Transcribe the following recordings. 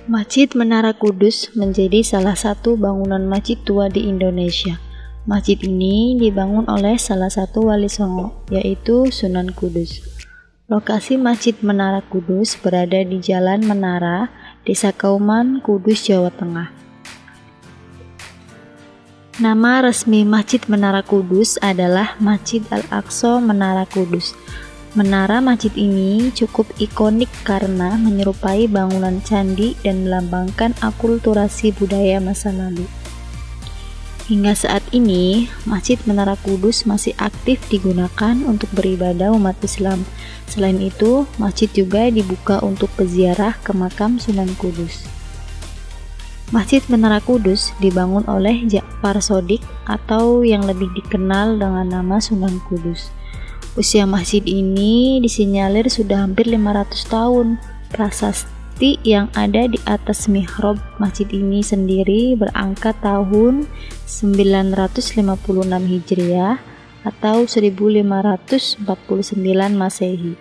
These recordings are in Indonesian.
Masjid Menara Kudus menjadi salah satu bangunan masjid tua di Indonesia. Masjid ini dibangun oleh salah satu wali Songo, yaitu Sunan Kudus. Lokasi Masjid Menara Kudus berada di Jalan Menara, Desa Kauman, Kudus, Jawa Tengah. Nama resmi Masjid Menara Kudus adalah Masjid Al-Aqsa Menara Kudus. Menara masjid ini cukup ikonik karena menyerupai bangunan candi dan melambangkan akulturasi budaya masa lalu. Hingga saat ini, Masjid Menara Kudus masih aktif digunakan untuk beribadah umat Islam. Selain itu, masjid juga dibuka untuk peziarah ke makam Sunan Kudus. Masjid Menara Kudus dibangun oleh Ja'far Shodiq atau yang lebih dikenal dengan nama Sunan Kudus. Usia masjid ini disinyalir sudah hampir 500 tahun. Prasasti yang ada di atas mihrab masjid ini sendiri berangkat tahun 956 Hijriah atau 1549 Masehi.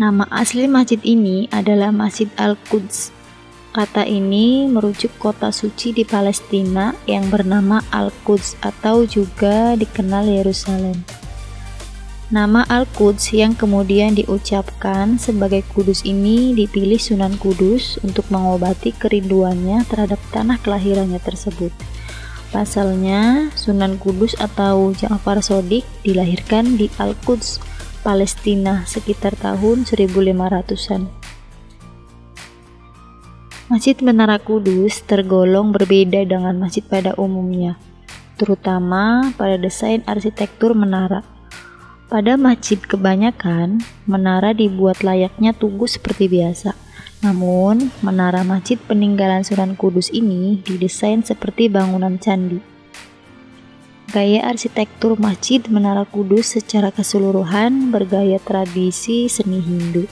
Nama asli masjid ini adalah Masjid Al-Quds. Kata ini merujuk kota suci di Palestina yang bernama Al-Quds atau juga dikenal Yerusalem. Nama Al-Quds yang kemudian diucapkan sebagai Kudus ini dipilih Sunan Kudus untuk mengobati kerinduannya terhadap tanah kelahirannya tersebut. Pasalnya, Sunan Kudus atau Ja'far Shodiq dilahirkan di Al-Quds, Palestina sekitar tahun 1500-an. Masjid Menara Kudus tergolong berbeda dengan masjid pada umumnya, terutama pada desain arsitektur menara. Pada masjid kebanyakan, menara dibuat layaknya tugu seperti biasa. Namun, menara masjid peninggalan Sunan Kudus ini didesain seperti bangunan candi. Gaya arsitektur Masjid Menara Kudus secara keseluruhan bergaya tradisi seni Hindu.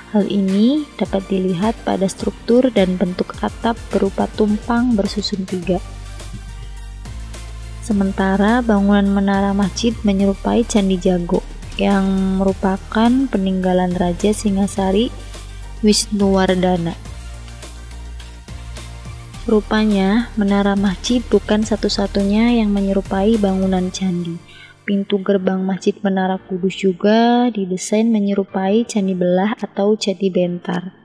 Hal ini dapat dilihat pada struktur dan bentuk atap berupa tumpang bersusun tiga. Sementara bangunan menara masjid menyerupai Candi Jago yang merupakan peninggalan Raja Singasari Wisnuwardana. Rupanya, menara masjid bukan satu-satunya yang menyerupai bangunan candi. Pintu gerbang Masjid Menara Kudus juga didesain menyerupai Candi Belah atau Candi Bentar.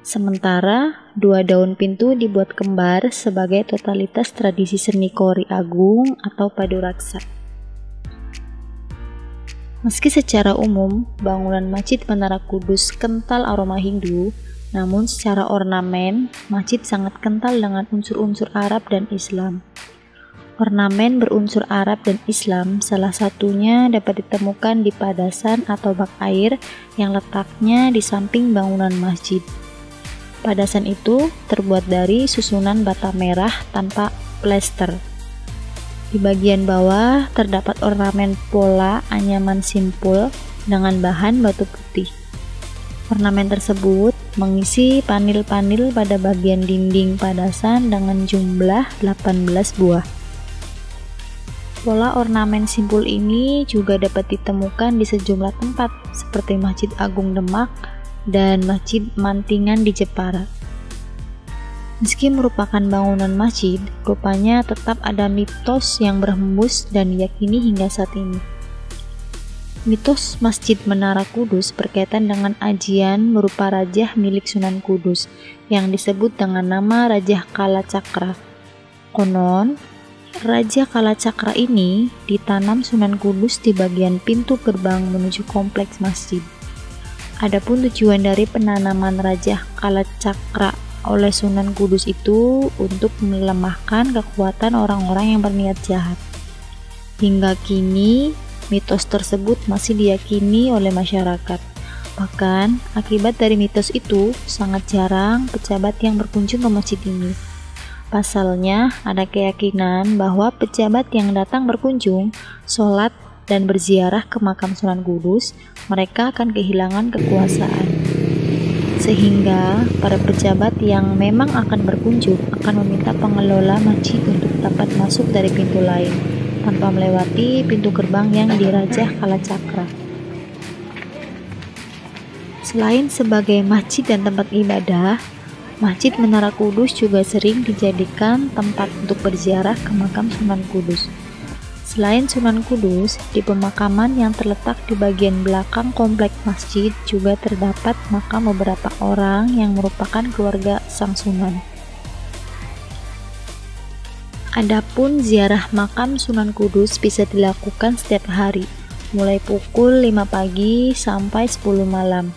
Sementara, dua daun pintu dibuat kembar sebagai totalitas tradisi seni Kori Agung atau Paduraksa. Meski secara umum bangunan Masjid Menara Kudus kental aroma Hindu, namun secara ornamen, masjid sangat kental dengan unsur-unsur Arab dan Islam. Ornamen berunsur Arab dan Islam salah satunya dapat ditemukan di padasan atau bak air yang letaknya di samping bangunan masjid. Padasan itu terbuat dari susunan bata merah tanpa plester. Di bagian bawah terdapat ornamen pola anyaman simpul dengan bahan batu putih. Ornamen tersebut mengisi panil-panil pada bagian dinding padasan dengan jumlah 18 buah. Pola ornamen simpul ini juga dapat ditemukan di sejumlah tempat seperti Masjid Agung Demak dan Masjid Mantingan di Jepara. Meski merupakan bangunan masjid, rupanya tetap ada mitos yang berhembus dan diyakini hingga saat ini. Mitos Masjid Menara Kudus berkaitan dengan ajian berupa rajah milik Sunan Kudus yang disebut dengan nama Rajah Kalacakra. Konon, Raja Kalacakra ini ditanam Sunan Kudus di bagian pintu gerbang menuju kompleks masjid. Adapun tujuan dari penanaman Raja Kalacakra oleh Sunan Kudus itu untuk melemahkan kekuatan orang-orang yang berniat jahat. Hingga kini, mitos tersebut masih diyakini oleh masyarakat. Bahkan, akibat dari mitos itu, sangat jarang pejabat yang berkunjung ke masjid ini. Pasalnya, ada keyakinan bahwa pejabat yang datang berkunjung, sholat, dan berziarah ke makam Sunan Kudus, mereka akan kehilangan kekuasaan. Sehingga, para pejabat yang memang akan berkunjung akan meminta pengelola masjid untuk dapat masuk dari pintu lain, tanpa melewati pintu gerbang yang dirajah Kalacakra. Selain sebagai masjid dan tempat ibadah, Masjid Menara Kudus juga sering dijadikan tempat untuk berziarah ke makam Sunan Kudus. Selain Sunan Kudus, di pemakaman yang terletak di bagian belakang komplek masjid juga terdapat makam beberapa orang yang merupakan keluarga Sang Sunan. Adapun ziarah makam Sunan Kudus bisa dilakukan setiap hari, mulai pukul 5 pagi sampai 10 malam.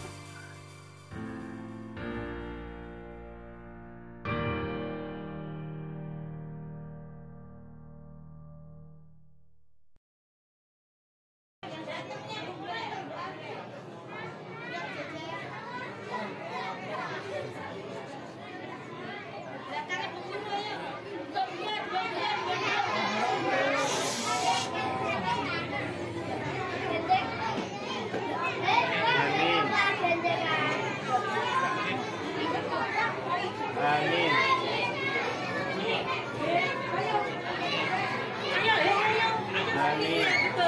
Amin. Amin.